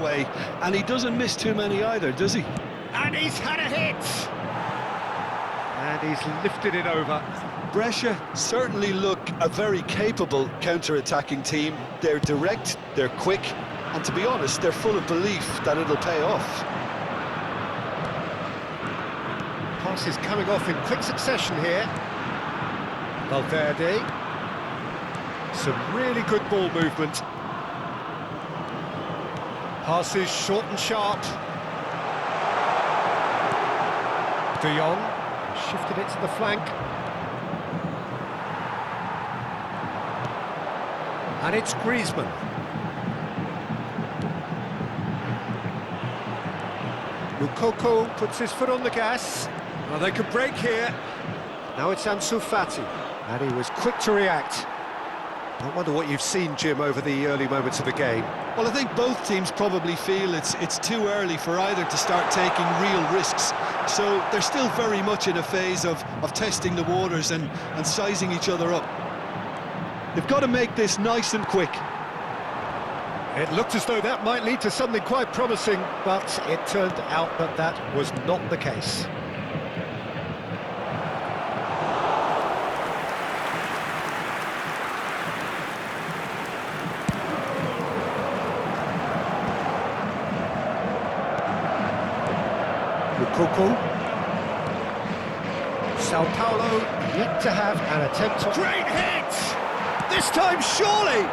way, and he doesn't miss too many either, does he? And he's had a hit! And he's lifted it over. Brescia certainly look a very capable counter-attacking team. They're direct, they're quick, and to be honest, they're full of belief that it'll pay off. Passes coming off in quick succession here. Valverde. Some really good ball movement. Passes short and sharp. De Jong shifted it to the flank. And it's Griezmann. Moukoko puts his foot on the gas. Well, they could break here. Now it's Ansu Fati, and he was quick to react. I wonder what you've seen, Jim, over the early moments of the game. Well, I think both teams probably feel it's too early for either to start taking real risks. So they're still very much in a phase of testing the waters and sizing each other up. They've got to make this nice and quick. It looked as though that might lead to something quite promising, but it turned out that that was not the case. Moukoko. Sao Paulo yet to have an attempt on... Great hit! This time, surely!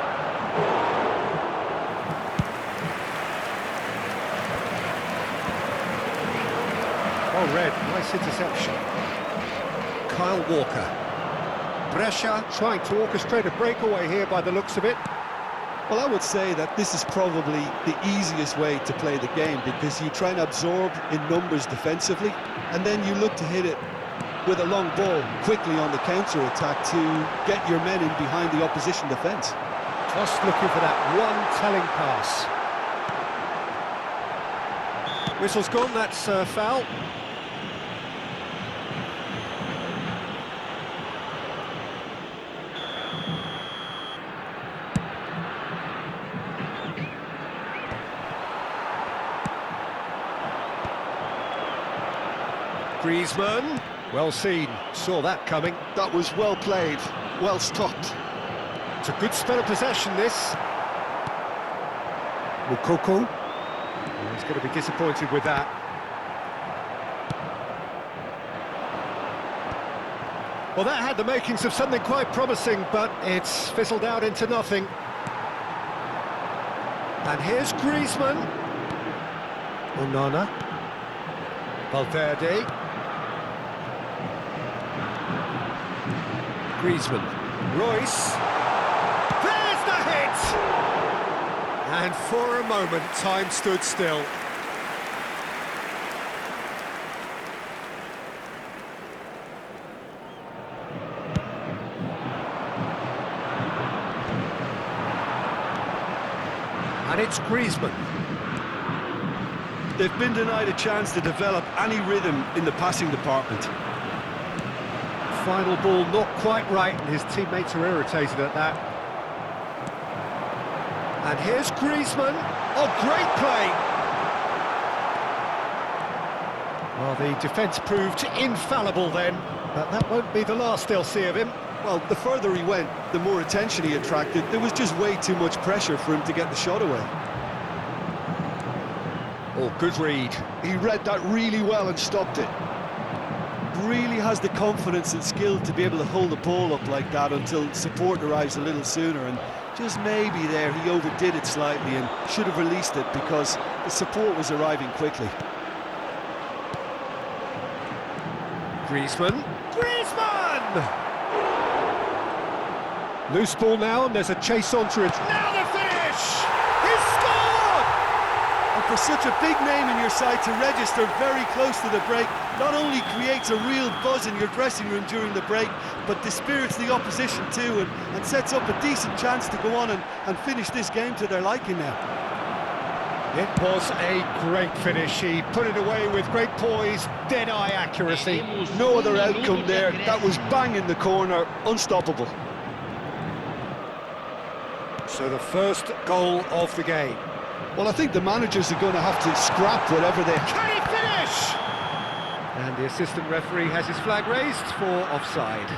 Oh, Red, nice interception. Kyle Walker. Brescia trying to orchestrate a breakaway here by the looks of it. Well, I would say that this is probably the easiest way to play the game, because you try and absorb in numbers defensively, and then you look to hit it with a long ball quickly on the counter-attack to get your men in behind the opposition defence. Just looking for that one telling pass. Whistle's gone, that's foul. Griezmann, well seen, saw that coming. That was well played, well stopped. It's a good spell of possession, this. Moukoko. He's going to be disappointed with that. Well, that had the makings of something quite promising, but it's fizzled out into nothing. And here's Griezmann. Onana. Valverde. Griezmann. Royce. There's the hit! And for a moment, time stood still. And it's Griezmann. They've been denied a chance to develop any rhythm in the passing department. Final ball not quite right, and his teammates are irritated at that. And here's Griezmann. Oh, great play! Well, the defence proved infallible then, but that won't be the last they'll see of him. Well, the further he went, the more attention he attracted. There was just way too much pressure for him to get the shot away. Oh, good read. He read that really well and stopped it. Really has the confidence and skill to be able to hold the ball up like that until support arrives a little sooner, and just maybe there he overdid it slightly and should have released it because the support was arriving quickly. Griezmann. Griezmann! Loose ball now, and there's a chase onto it. Now the finish! He's scored! And for such a big name in your side to register very close to the break, not only creates a real buzz in your dressing room during the break, but dispirits the opposition too, and sets up a decent chance to go on and finish this game to their liking now. It was a great finish. He put it away with great poise, dead-eye accuracy. No other outcome there. That was bang in the corner, unstoppable. So the first goal of the game. Well, I think the managers are going to have to scrap whatever they... Can he finish? And the assistant referee has his flag raised for offside.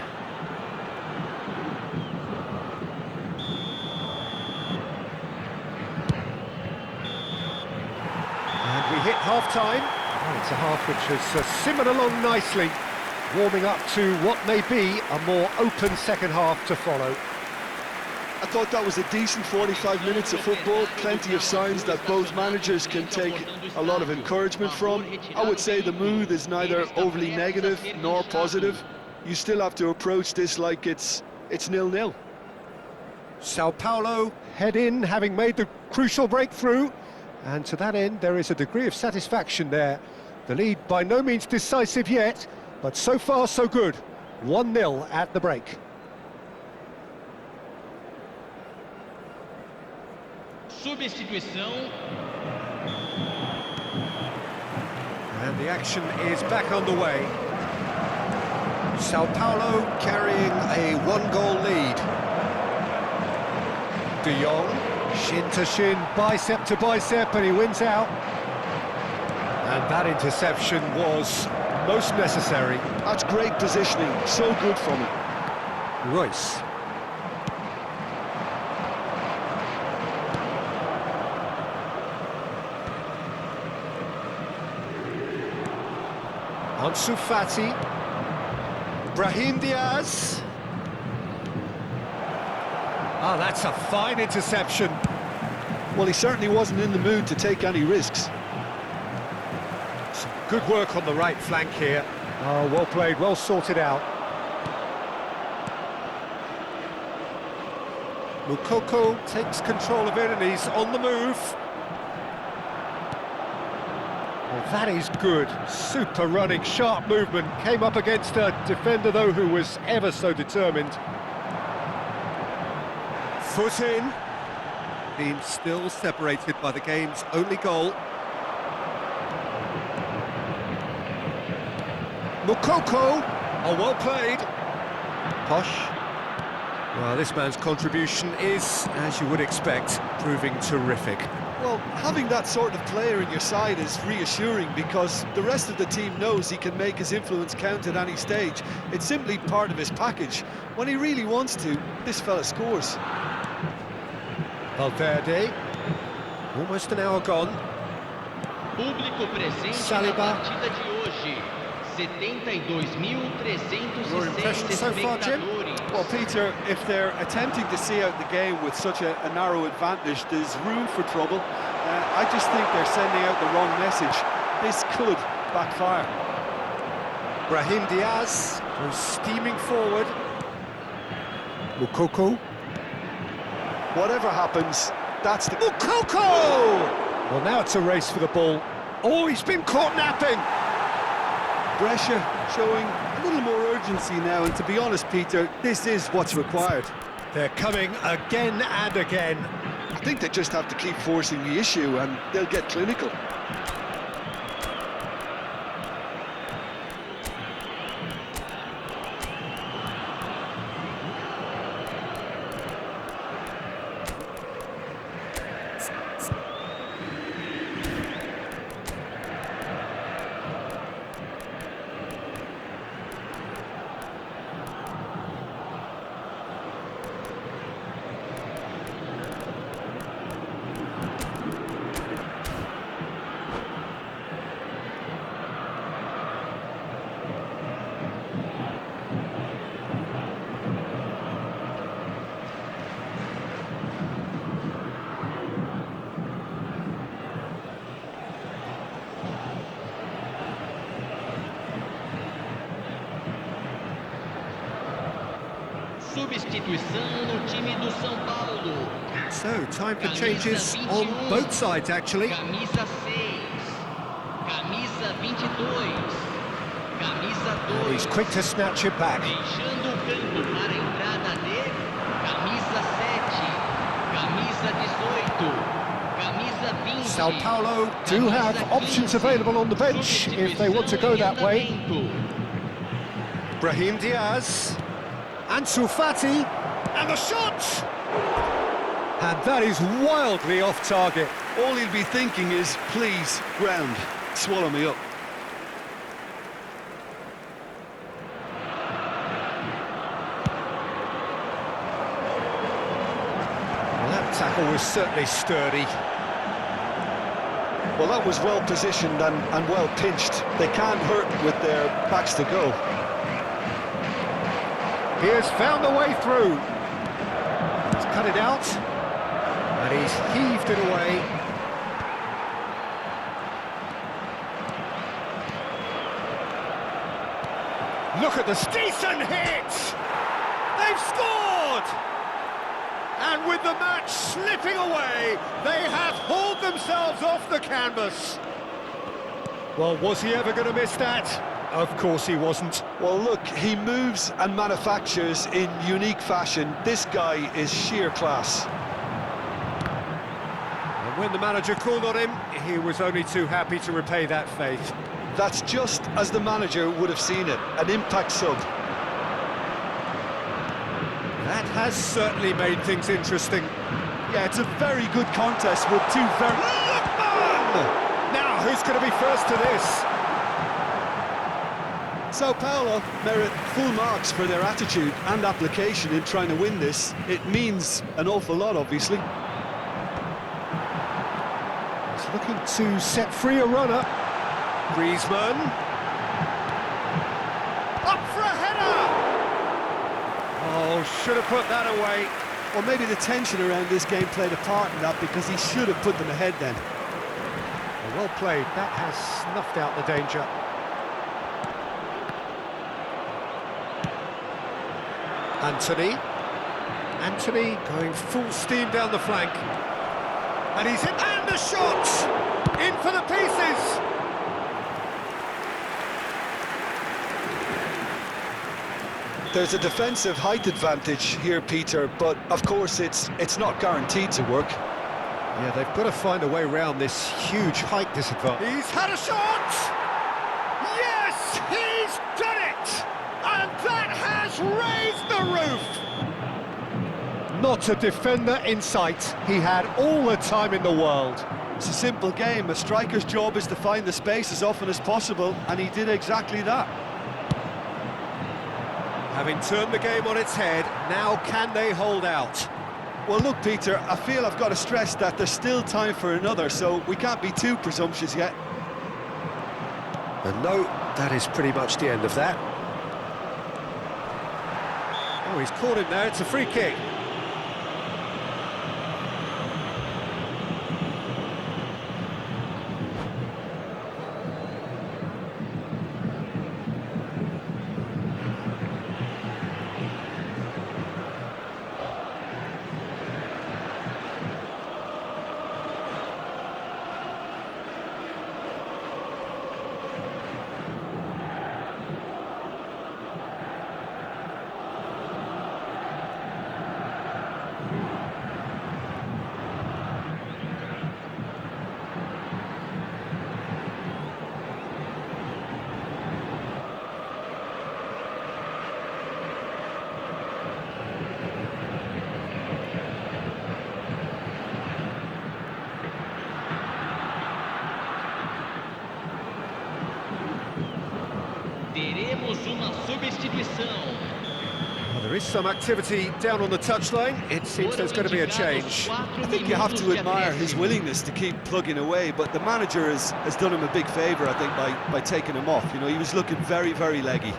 And we hit half-time. Oh, it's a half which has simmered along nicely, warming up to what may be a more open second half to follow. I thought that was a decent 45 minutes of football, plenty of signs that both managers can take a lot of encouragement from. I would say the mood is neither overly negative nor positive. You still have to approach this like it's 0-0. Sao Paulo head in, having made the crucial breakthrough, and to that end there is a degree of satisfaction there. The lead by no means decisive yet, but so far so good. 1-0 at the break. Substituição. And the action is back underway. Sao Paulo carrying a one-goal lead. De Jong, shin to shin, bicep to bicep, and he wins out. And that interception was most necessary. That's great positioning, so good from him. Royce. Ansu Fati, Brahim Diaz. Ah, that's a fine interception. Well, he certainly wasn't in the mood to take any risks. Some good work on the right flank here. Oh, well played, well sorted out. Mukoko takes control of it and he's on the move. Well, that is good. Super running, sharp movement. Came up against a defender, though, who was ever so determined. Foot in. Team still separated by the game's only goal. Mukoko. Oh, well played. Posh. Well, this man's contribution is, as you would expect, proving terrific. Well, having that sort of player in your side is reassuring because the rest of the team knows he can make his influence count at any stage. It's simply part of his package. When he really wants to, this fella scores. Valverde, almost an hour gone. Público presente Saliba. na partida de hoje. Your impression 72.306 so far, Jim? espectadores. Well, Peter, if they're attempting to see out the game with such a narrow advantage, there's room for trouble. I just think they're sending out the wrong message. This could backfire. Brahim Diaz goes steaming forward. Mukoko. Whatever happens, that's the... Mukoko! Well, now it's a race for the ball. Oh, he's been caught napping! Brescia showing a little more urgency now, and to be honest, Peter, this is what's required. They're coming again and again. I think they just have to keep forcing the issue and they'll get clinical. Substituição no time do São Paulo. So, time for changes on both sides, actually. Camisa 6. Camisa 22. Camisa 2. He's quick to snatch it back. Deixando o campo para a entrada de camisa 7. Camisa 18. Camisa 20. Sao Paulo do have options available on the bench if they want to go that way. Brahim Diaz. Ansu Fati, and the shot! And that is wildly off target. All he'll be thinking is, please, ground, swallow me up. Well, that tackle was certainly sturdy. Well, that was well positioned and well pinched. They can't hurt with their backs to go. He has found a way through. He's cut it out, and he's heaved it away. Look at this decent hit! They've scored! And with the match slipping away, they have hauled themselves off the canvas. Well, was he ever going to miss that? Of course he wasn't. Well, look, he moves and manufactures in unique fashion. This guy is sheer class. And when the manager called on him, he was only too happy to repay that faith. That's just as the manager would have seen it, an impact sub. That has certainly made things interesting. Yeah, it's a very good contest with two very... Lookman! Now, who's going to be first to this? Sao Paulo merit full marks for their attitude and application in trying to win this. It means an awful lot, obviously. He's looking to set free a runner. Griezmann. Up for a header! Oh, should have put that away. Or maybe the tension around this game played a part in that, because he should have put them ahead then. Well played. That has snuffed out the danger. Anthony going full steam down the flank. And he's in, and the shot! In for the pieces! There's a defensive height advantage here, Peter, but of course it's not guaranteed to work. Yeah, they've got to find a way around this huge height disadvantage. He's had a shot! Yes, he's done it! And that has raised the roof! Not a defender in sight. He had all the time in the world. It's a simple game. A striker's job is to find the space as often as possible, and he did exactly that. Having turned the game on its head, now can they hold out? Well, look, Peter, I feel I've got to stress that there's still time for another, so we can't be too presumptuous yet. And no, that is pretty much the end of that. Oh, he's caught him there. It's a free kick. Teremos uma substituição. Well, there is some activity down on the touchline. It seems there's going to be a change. I think you have to admire his willingness to keep plugging away, but the manager has done him a big favour, I think, by taking him off. You know, he was looking very, very leggy.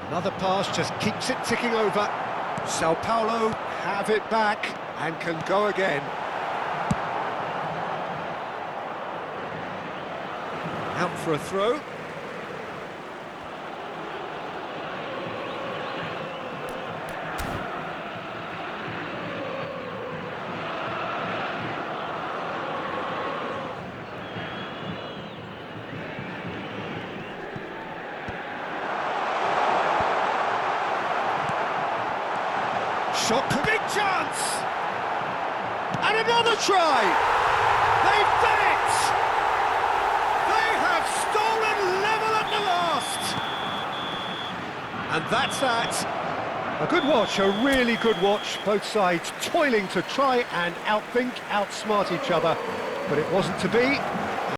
Another pass just keeps it ticking over. Sao Paulo have it back and can go again. Out for a throw. Shot, big chance! And another try! They've done it! They have stolen level at the last! And that's that. A good watch, a really good watch. Both sides toiling to try and outthink, outsmart each other. but it wasn't to be.